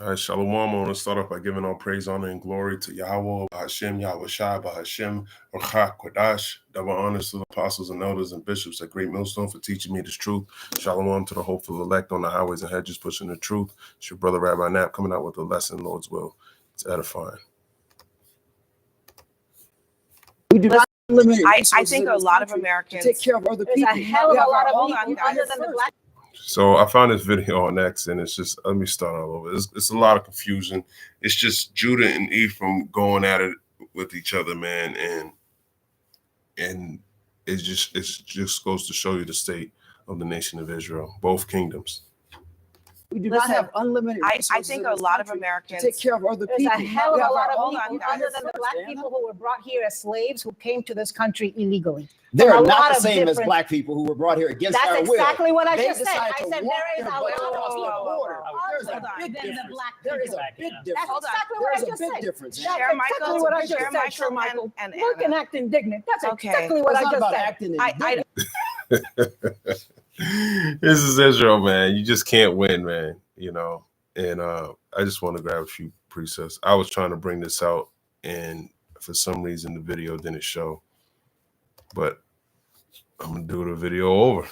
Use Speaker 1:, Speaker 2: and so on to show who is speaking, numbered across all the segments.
Speaker 1: All right, Shalom. I want to start off by giving all praise, honor, and glory to Yahweh, Hashem, Yahweh Shai, Hashem, Rachak, Kodash. Double honors to the apostles and elders and bishops at Great Millstone for teaching me this truth. Shalom to the hopeful elect on the highways and hedges pushing the truth. It's your brother Rabbi Knapp coming out with a lesson, Lord's will. It's edifying.
Speaker 2: We do not limit
Speaker 3: I think a lot of Americans
Speaker 2: take care of other people.
Speaker 3: There's a hell of a lot of people other than the black.
Speaker 1: So I found this video on X, and it's just, let me start all over. It's a lot of confusion. It's just Judah and Ephraim going at it with each other, man, and it just goes to show you the state of the nation of Israel, both kingdoms.
Speaker 2: We do not have unlimited
Speaker 3: I think a lot of Americans
Speaker 2: take care of other people.
Speaker 4: There's a hell of a lot of
Speaker 3: Hold
Speaker 4: people
Speaker 3: on,
Speaker 4: other than the black people who were brought here as slaves who came to this country illegally.
Speaker 5: They're
Speaker 4: A
Speaker 5: not
Speaker 4: lot
Speaker 5: the
Speaker 4: of
Speaker 5: same as
Speaker 4: different-
Speaker 5: black people who were brought here against
Speaker 4: That's
Speaker 5: our will.
Speaker 4: exactly what I
Speaker 5: They
Speaker 4: just said.
Speaker 5: decided
Speaker 4: I
Speaker 5: to
Speaker 4: said
Speaker 5: walk
Speaker 4: there is
Speaker 5: their
Speaker 4: a
Speaker 5: butt
Speaker 4: lot
Speaker 5: across
Speaker 4: of
Speaker 5: the
Speaker 4: people
Speaker 5: border. There's
Speaker 3: Hold
Speaker 5: a
Speaker 3: on.
Speaker 5: big
Speaker 4: than the
Speaker 5: difference.
Speaker 4: black
Speaker 5: There is
Speaker 4: people.
Speaker 5: a big
Speaker 4: That's
Speaker 5: difference.
Speaker 3: Hold on.
Speaker 4: exactly what I
Speaker 5: There's a
Speaker 4: just
Speaker 5: big
Speaker 4: said.
Speaker 5: difference.
Speaker 4: That's
Speaker 3: Share Michael,
Speaker 4: exactly what I just
Speaker 3: Share
Speaker 4: said,
Speaker 3: Michael
Speaker 4: Sir Michael.
Speaker 3: and
Speaker 4: Look and
Speaker 3: Anna.
Speaker 4: act indignant. That's
Speaker 3: Okay.
Speaker 4: exactly what
Speaker 5: It's
Speaker 4: I
Speaker 5: not
Speaker 4: just
Speaker 5: about
Speaker 4: said.
Speaker 5: acting
Speaker 3: I
Speaker 1: This is Israel, man. You just can't win, man. You know, and I just want to grab a few precepts. I was trying to bring this out, and for some reason the video didn't show, but I'm gonna do the video over.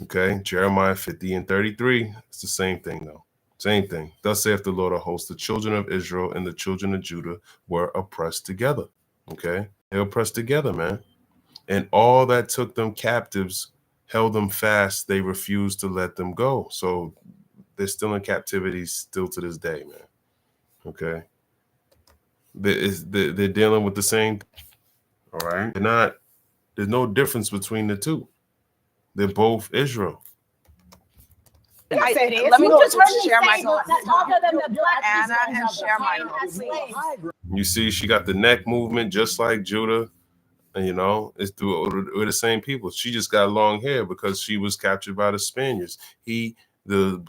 Speaker 1: Okay, Jeremiah 50 and 33. It's the same thing, though. Same thing. Thus saith the Lord of hosts, the children of Israel and the children of Judah were oppressed together. Okay, they were oppressed together, man. And all that took them captives held them fast. They refused to let them go. So they're still in captivity still to this day, man. Okay. They're dealing with the same. All right. There's no difference between the two. They're both Israel.
Speaker 4: Yes, it is.
Speaker 3: Let me
Speaker 4: You
Speaker 3: just
Speaker 4: just
Speaker 3: share
Speaker 4: say
Speaker 3: Michael.
Speaker 4: that other than the black
Speaker 3: Anna
Speaker 4: people
Speaker 3: and
Speaker 4: have
Speaker 3: share
Speaker 4: become
Speaker 3: Michael.
Speaker 4: as slaves.
Speaker 1: You see, she got the neck movement just like Judah. And, you know, we're the same people. She just got long hair because she was captured by the Spaniards. The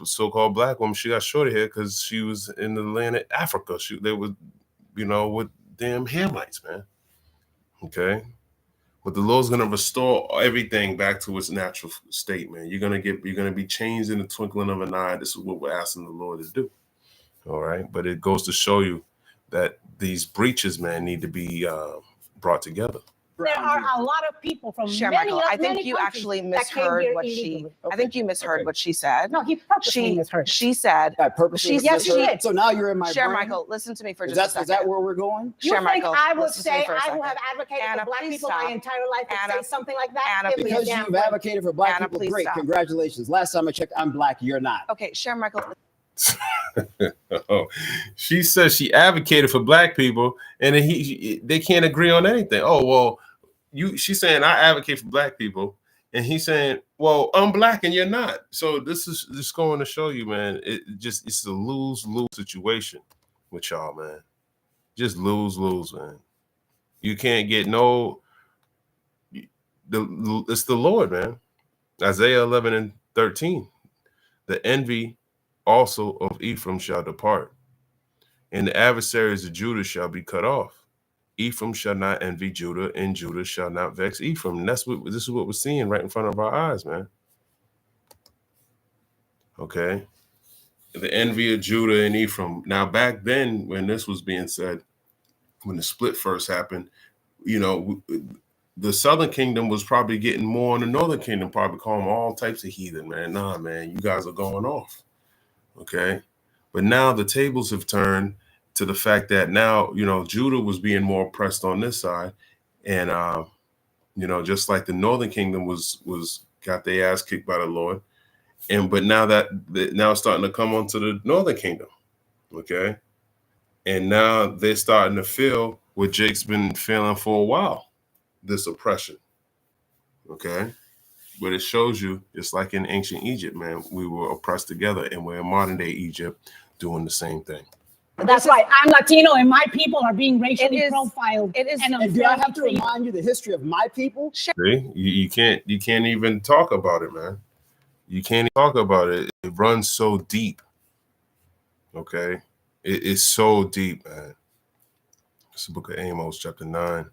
Speaker 1: so-called black woman, she got shorter hair because she was in the land of Africa. They were, you know, with damn Hamites, man. Okay. But the Lord's gonna restore everything back to its natural state, man. You're gonna be changed in the twinkling of an eye. This is what we're asking the Lord to do. All right. But it goes to show you that these breaches, man, need to be brought together.
Speaker 4: There are a lot of people from
Speaker 3: Share
Speaker 4: many,
Speaker 3: Michael. I think
Speaker 4: many
Speaker 3: you
Speaker 4: countries
Speaker 3: actually
Speaker 4: that came
Speaker 3: misheard
Speaker 4: here
Speaker 3: what she.
Speaker 4: illegally.
Speaker 3: I think you misheard
Speaker 5: Okay.
Speaker 3: what she said.
Speaker 4: No, he purposely misheard.
Speaker 3: She said.
Speaker 5: I purposely
Speaker 3: She-
Speaker 4: yes, you
Speaker 5: misheard.
Speaker 4: did.
Speaker 5: So now you're in my
Speaker 3: Share
Speaker 5: brain?
Speaker 3: Michael. Listen to me for
Speaker 5: Is
Speaker 3: just a
Speaker 5: that
Speaker 3: second.
Speaker 5: where we're going?
Speaker 4: You
Speaker 3: Share
Speaker 4: think
Speaker 3: Michael,
Speaker 4: I would
Speaker 3: listen to me
Speaker 4: say,
Speaker 3: for a
Speaker 4: I who
Speaker 3: second.
Speaker 4: have advocated
Speaker 3: Anna,
Speaker 4: for black
Speaker 3: please
Speaker 4: people
Speaker 3: stop.
Speaker 4: my entire life, would
Speaker 3: Anna,
Speaker 4: say something like that?
Speaker 3: Anna,
Speaker 4: Give me a
Speaker 5: Because
Speaker 4: damn
Speaker 5: you've
Speaker 4: break.
Speaker 5: advocated for black
Speaker 3: Anna,
Speaker 5: people,
Speaker 3: please
Speaker 5: great.
Speaker 3: stop.
Speaker 5: Congratulations. Last time I checked, I'm black. You're not.
Speaker 3: Okay, share Michael.
Speaker 1: Oh, she says she advocated for black people, and then they can't agree on anything. Oh well, she's saying I advocate for black people, and he's saying, well, I'm black and you're not. So this is just going to show you, man. It's a lose-lose situation with y'all, man. Just lose-lose, man. You can't get it's the Lord, man. Isaiah 11 and 13. The envy also of Ephraim shall depart, and the adversaries of Judah shall be cut off. Ephraim shall not envy Judah, and Judah shall not vex Ephraim. And this is what we're seeing right in front of our eyes, man. Okay. The envy of Judah and Ephraim. Now, back then, when this was being said, when the split first happened, you know, the southern kingdom was probably getting more, and the northern kingdom probably calling them all types of heathen, man. Nah, man, you guys are going off. Okay. But now the tables have turned to the fact that now, you know, Judah was being more oppressed on this side. And, you know, just like the northern kingdom was got their ass kicked by the Lord. But now now it's starting to come onto the northern kingdom. Okay. And now they're starting to feel what Jake's been feeling for a while, this oppression. Okay. But it shows you, it's like in ancient Egypt, man, we were oppressed together, and we're in modern day Egypt doing the same thing.
Speaker 4: That's right. I'm Latino, and my people are being racially profiled.
Speaker 3: It is.
Speaker 5: And do I have to remind you the history of my people?
Speaker 1: See, you can't even talk about it, man. You can't even talk about it. It runs so deep. Okay, it is so deep, man. It's the book of Amos, chapter 9.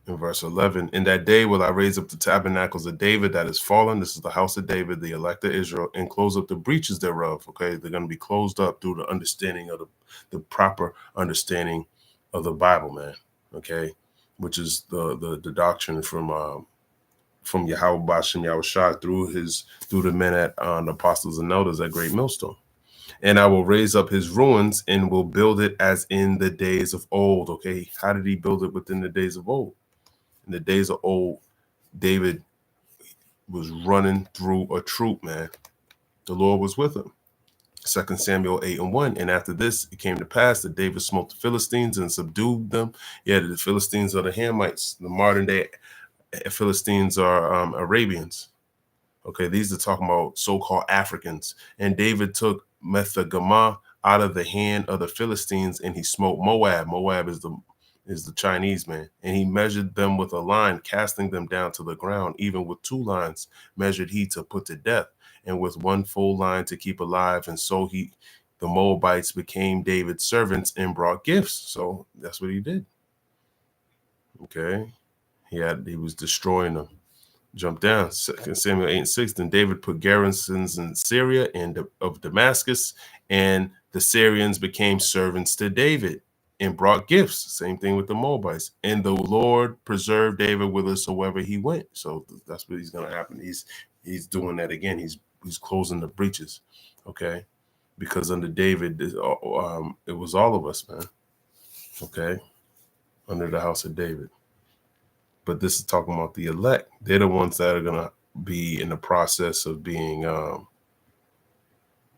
Speaker 1: in verse 11, in that day will I raise up the tabernacles of David that is fallen. This is the house of David, the elect of Israel, and close up the breaches thereof. Okay, they're going to be closed up through the understanding of the proper understanding of the Bible, man. Okay, which is the doctrine from Yahweh Bashem Yahushua through the men at the apostles and elders at Great Millstone. And I will raise up his ruins and will build it as in the days of old. Okay, how did he build it within the days of old? In the days of old, David was running through a troop, man. The Lord was with him. 2 Samuel 8:1. And after this, it came to pass that David smote the Philistines and subdued them. Yeah, the Philistines are the Hamites. The modern day Philistines are Arabians. Okay, these are talking about so-called Africans. And David took Methgammah out of the hand of the Philistines, and he smote Moab. Moab is the Chinese, man. And he measured them with a line, casting them down to the ground. Even with 2 lines measured he to put to death, and with 1 full line to keep alive. And so the Moabites became David's servants and brought gifts. So that's what he did. Okay, he was destroying them. Jump down, 2 Samuel 8:6. Then David put garrisons in Syria and of Damascus, and the Syrians became servants to David and brought gifts. Same thing with the Moabites. And the Lord preserved David whithersoever he went. So that's what he's going to happen. He's doing that again. He's closing the breaches. Okay, because under David, it was all of us, man. Okay, under the house of David. But this is talking about the elect. They're the ones that are going to be in the process of being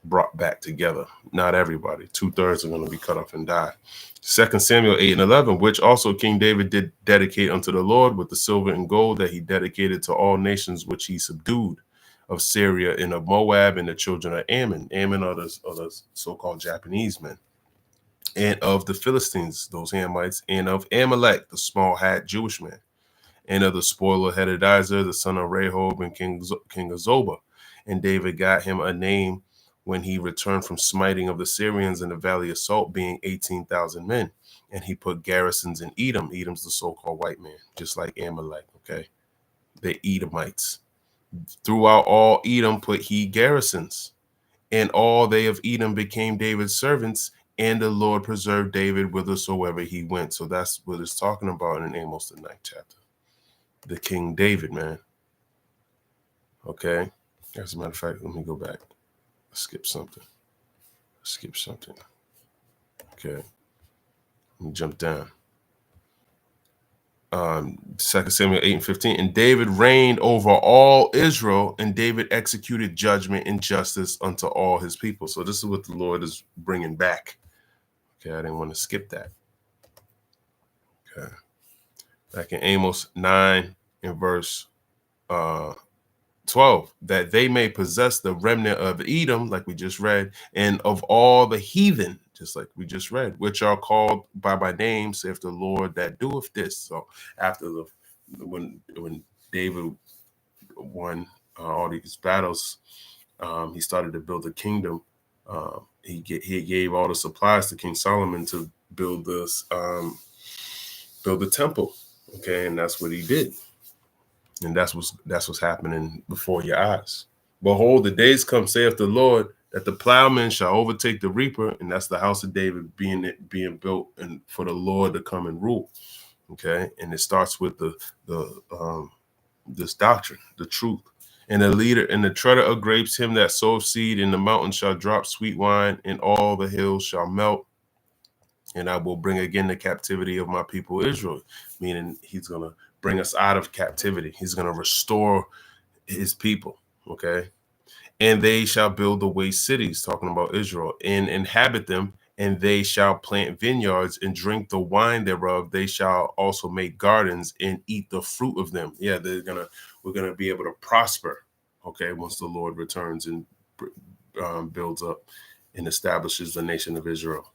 Speaker 1: brought back together. Not everybody. 2/3 are going to be cut off and die. 2 Samuel 8:11, which also King David did dedicate unto the Lord with the silver and gold that he dedicated to all nations which he subdued, of Syria and of Moab and the children of Ammon. Ammon are the so-called Japanese men. And of the Philistines, those Hamites, and of Amalek, the small hat Jewish man. And of the spoiler Hadadezer, the son of Rehob and King of Zobah. And David got him a name when he returned from smiting of the Syrians in the valley of Salt, being 18,000 men. And he put garrisons in Edom. Edom's the so-called white man, just like Amalek, okay? They're Edomites. Throughout all Edom put he garrisons. And all they of Edom became David's servants, and the Lord preserved David whithersoever he went. So that's what it's talking about in Amos, the 9th chapter. The King David, man. Okay. As a matter of fact, let me go back. Skip something. Okay. Let me jump down. 2 Samuel 8:15. And David reigned over all Israel, and David executed judgment and justice unto all his people. So this is what the Lord is bringing back. Okay, I didn't want to skip that. Okay. Back in Amos 9 in verse 12, that they may possess the remnant of Edom, like we just read, and of all the heathen, just like we just read, which are called by my name, saith the Lord that doeth this. So after when David won all these battles, he started to build a kingdom. He gave all the supplies to King Solomon to build this, build the temple. Okay, and that's what he did. And that's what's happening before your eyes. Behold, the days come, saith the Lord, that the plowman shall overtake the reaper, and that's the house of David being built, and for the Lord to come and rule. Okay, and it starts with this doctrine, the truth. And the leader and the treader of grapes, him that soweth seed in the mountain shall drop sweet wine, and all the hills shall melt. And I will bring again the captivity of my people Israel, meaning he's going to bring us out of captivity. He's going to restore his people, okay? And they shall build the waste cities, talking about Israel, and inhabit them, and they shall plant vineyards and drink the wine thereof. They shall also make gardens and eat the fruit of them. Yeah, we're going to be able to prosper, okay, once the Lord returns and builds up and establishes the nation of Israel.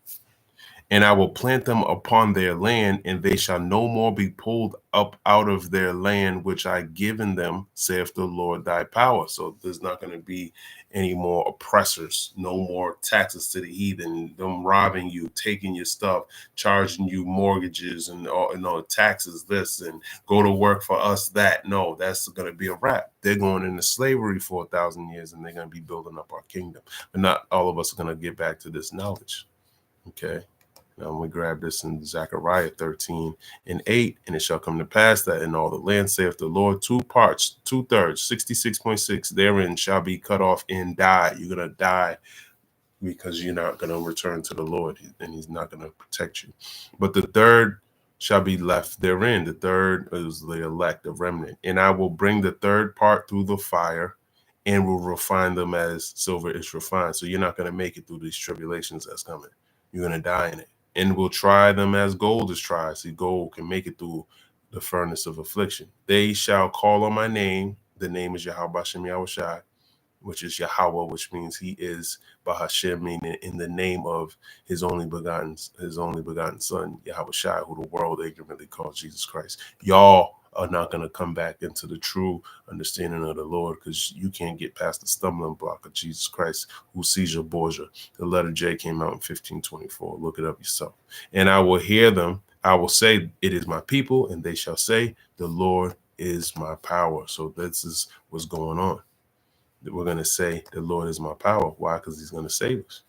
Speaker 1: And I will plant them upon their land, and they shall no more be pulled up out of their land, which I given them, saith the Lord thy power. So there's not going to be any more oppressors, no more taxes to the heathen, them robbing you, taking your stuff, charging you mortgages and all taxes, this, and go to work for us, that. No, that's going to be a wrap. They're going into slavery for 1,000 years, and they're going to be building up our kingdom. But not all of us are going to get back to this knowledge. Okay. Now we grab this in Zechariah 13:8, and it shall come to pass that in all the land, saith the Lord, 2/3, 66.6, therein shall be cut off and die. You're going to die because you're not going to return to the Lord, and he's not going to protect you. But the third shall be left therein. The third is the elect, the remnant. And I will bring the third part through the fire and will refine them as silver is refined. So you're not going to make it through these tribulations that's coming. You're going to die in it. And will try them as gold is tried. See, gold can make it through the furnace of affliction. They shall call on my name. The name is Yahweh Bashem Yahushai, which is Yahweh, which means he is Bahashem, meaning in the name of his only begotten son, Yahweh Shai, who the world ignorantly calls Jesus Christ. Y'all are not going to come back into the true understanding of the Lord, because you can't get past the stumbling block of Jesus Christ, who sees your Borgia. The letter J came out in 1524. Look it up yourself. And I will hear them. I will say, it is my people, and they shall say, the Lord is my power. So this is what's going on. We're going to say the Lord is my power. Why? Because he's going to save us.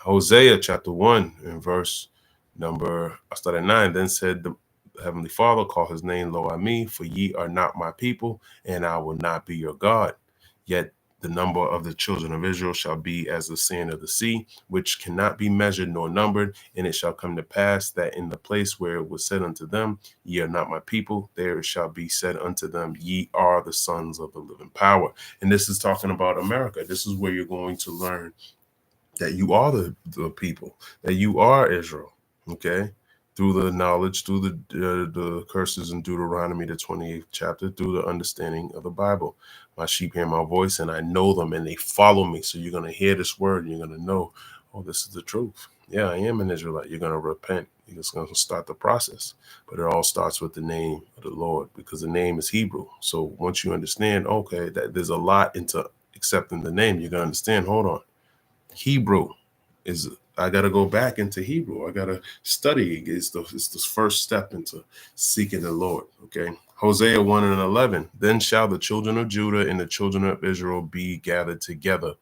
Speaker 1: Hosea chapter 1 and verse number, I start at 9. Then said the Heavenly Father, call his name Lo Ami, for ye are not my people, and I will not be your God. Yet the number of the children of Israel shall be as the sand of the sea, which cannot be measured nor numbered. And it shall come to pass that in the place where it was said unto them, ye are not my people, there it shall be said unto them, ye are the sons of the living power. And this is talking about America. This is where you're going to learn that you are the people, that you are Israel, okay? Through the knowledge, through the curses in Deuteronomy, the 28th chapter, through the understanding of the Bible. My sheep hear my voice, and I know them, and they follow me. So you're going to hear this word, and you're going to know, oh, this is the truth. Yeah, I am an Israelite. You're going to repent. You're just going to start the process. But it all starts with the name of the Lord, because the name is Hebrew. So once you understand, okay, that there's a lot into accepting the name, you're going to understand, hold on. Hebrew is, I got to go back into Hebrew. I got to study. It's the first step into seeking the Lord. Okay. Hosea 1:11. Then shall the children of Judah and the children of Israel be gathered together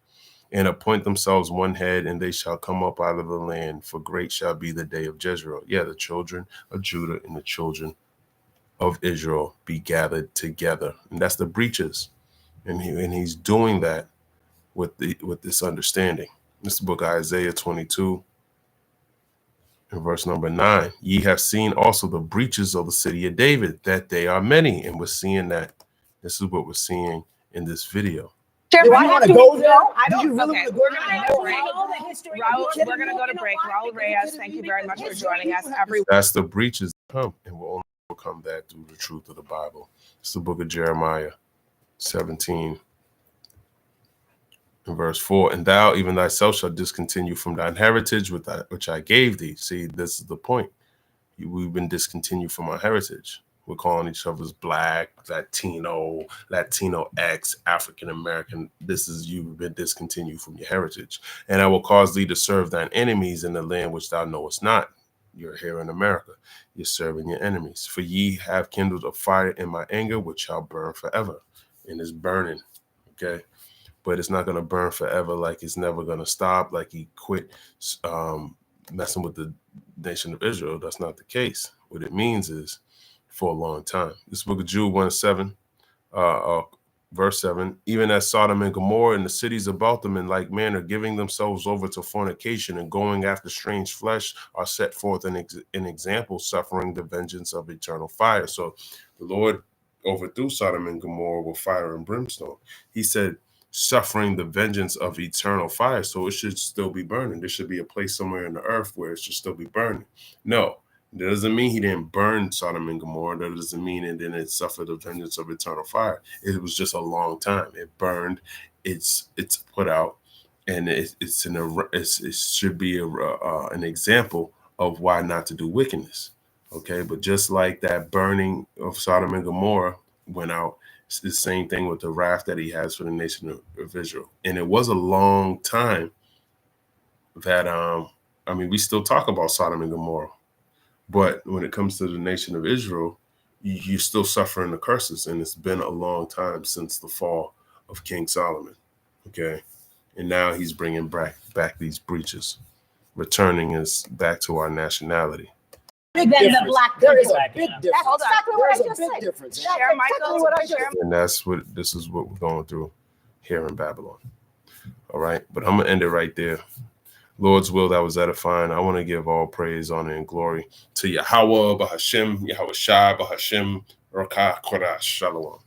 Speaker 1: and appoint themselves one head, and they shall come up out of the land, for great shall be the day of Jezreel. Yeah, the children of Judah and the children of Israel be gathered together. And that's the breaches. And he's doing that with this understanding. This is the book of Isaiah 22 and verse number 9. Ye have seen also the breaches of the city of David, that they are many. And we're seeing that. This is what we're seeing in this video.
Speaker 5: Do I want to go there?
Speaker 4: I
Speaker 5: Do
Speaker 4: don't.
Speaker 5: you really
Speaker 3: Okay,
Speaker 5: want to go
Speaker 3: we're
Speaker 5: there?
Speaker 3: gonna
Speaker 4: I
Speaker 3: go
Speaker 4: don't
Speaker 3: break.
Speaker 4: know the history.
Speaker 3: We're going to go to break. Raul Reyes, thank you very much for joining us.
Speaker 1: That's the breaches that come, and we'll only overcome that through the truth of the Bible. It's the book of Jeremiah 17 and verse 4. And thou, even thyself, shalt discontinue from thine heritage which I gave thee. See, this is the point. We've been discontinued from our heritage. We're calling each other's Black, Latino, Latino X, African American. You've been discontinued from your heritage. And I will cause thee to serve thine enemies in the land which thou knowest not. You're here in America. You're serving your enemies. For ye have kindled a fire in my anger, which shall burn forever. And it's burning. Okay. But it's not going to burn forever. Like it's never going to stop. Like he quit messing with the nation of Israel. That's not the case. What it means is for a long time. This book of Jude 1:7, verse 7, even as Sodom and Gomorrah and the cities about them in like manner, giving themselves over to fornication and going after strange flesh, are set forth in example, suffering the vengeance of eternal fire. So the Lord overthrew Sodom and Gomorrah with fire and brimstone. He said, suffering the vengeance of eternal fire. So it should still be burning. There should be a place somewhere in the earth where it should still be burning. No, that doesn't mean he didn't burn Sodom and Gomorrah. That doesn't mean it didn't suffer the vengeance of eternal fire. It was just a long time. It burned. It's put out, and it should be an example of why not to do wickedness. Okay, but just like that burning of Sodom and Gomorrah went out, it's the same thing with the wrath that he has for the nation of Israel. And it was a long time that, I mean, we still talk about Sodom and Gomorrah, but when it comes to the nation of Israel, you're still suffering the curses. And it's been a long time since the fall of King Solomon. Okay, and now he's bringing back these breaches, returning us back to our nationality.
Speaker 4: Than the black
Speaker 5: There is
Speaker 4: people.
Speaker 5: a big difference.
Speaker 3: Hold on.
Speaker 4: Exactly what I
Speaker 5: There's a
Speaker 4: just
Speaker 5: big
Speaker 4: said.
Speaker 5: difference.
Speaker 3: Share Michael.
Speaker 4: what I just
Speaker 3: Share.
Speaker 1: And this is what we're going through here in Babylon. All right, but I'm gonna end it right there. Lord's will, that was edifying. I want to give all praise, honor, and glory to Yahweh, Bahashem, Yahweh Shai, Bahashem, Rakah, Kodash, Shalom.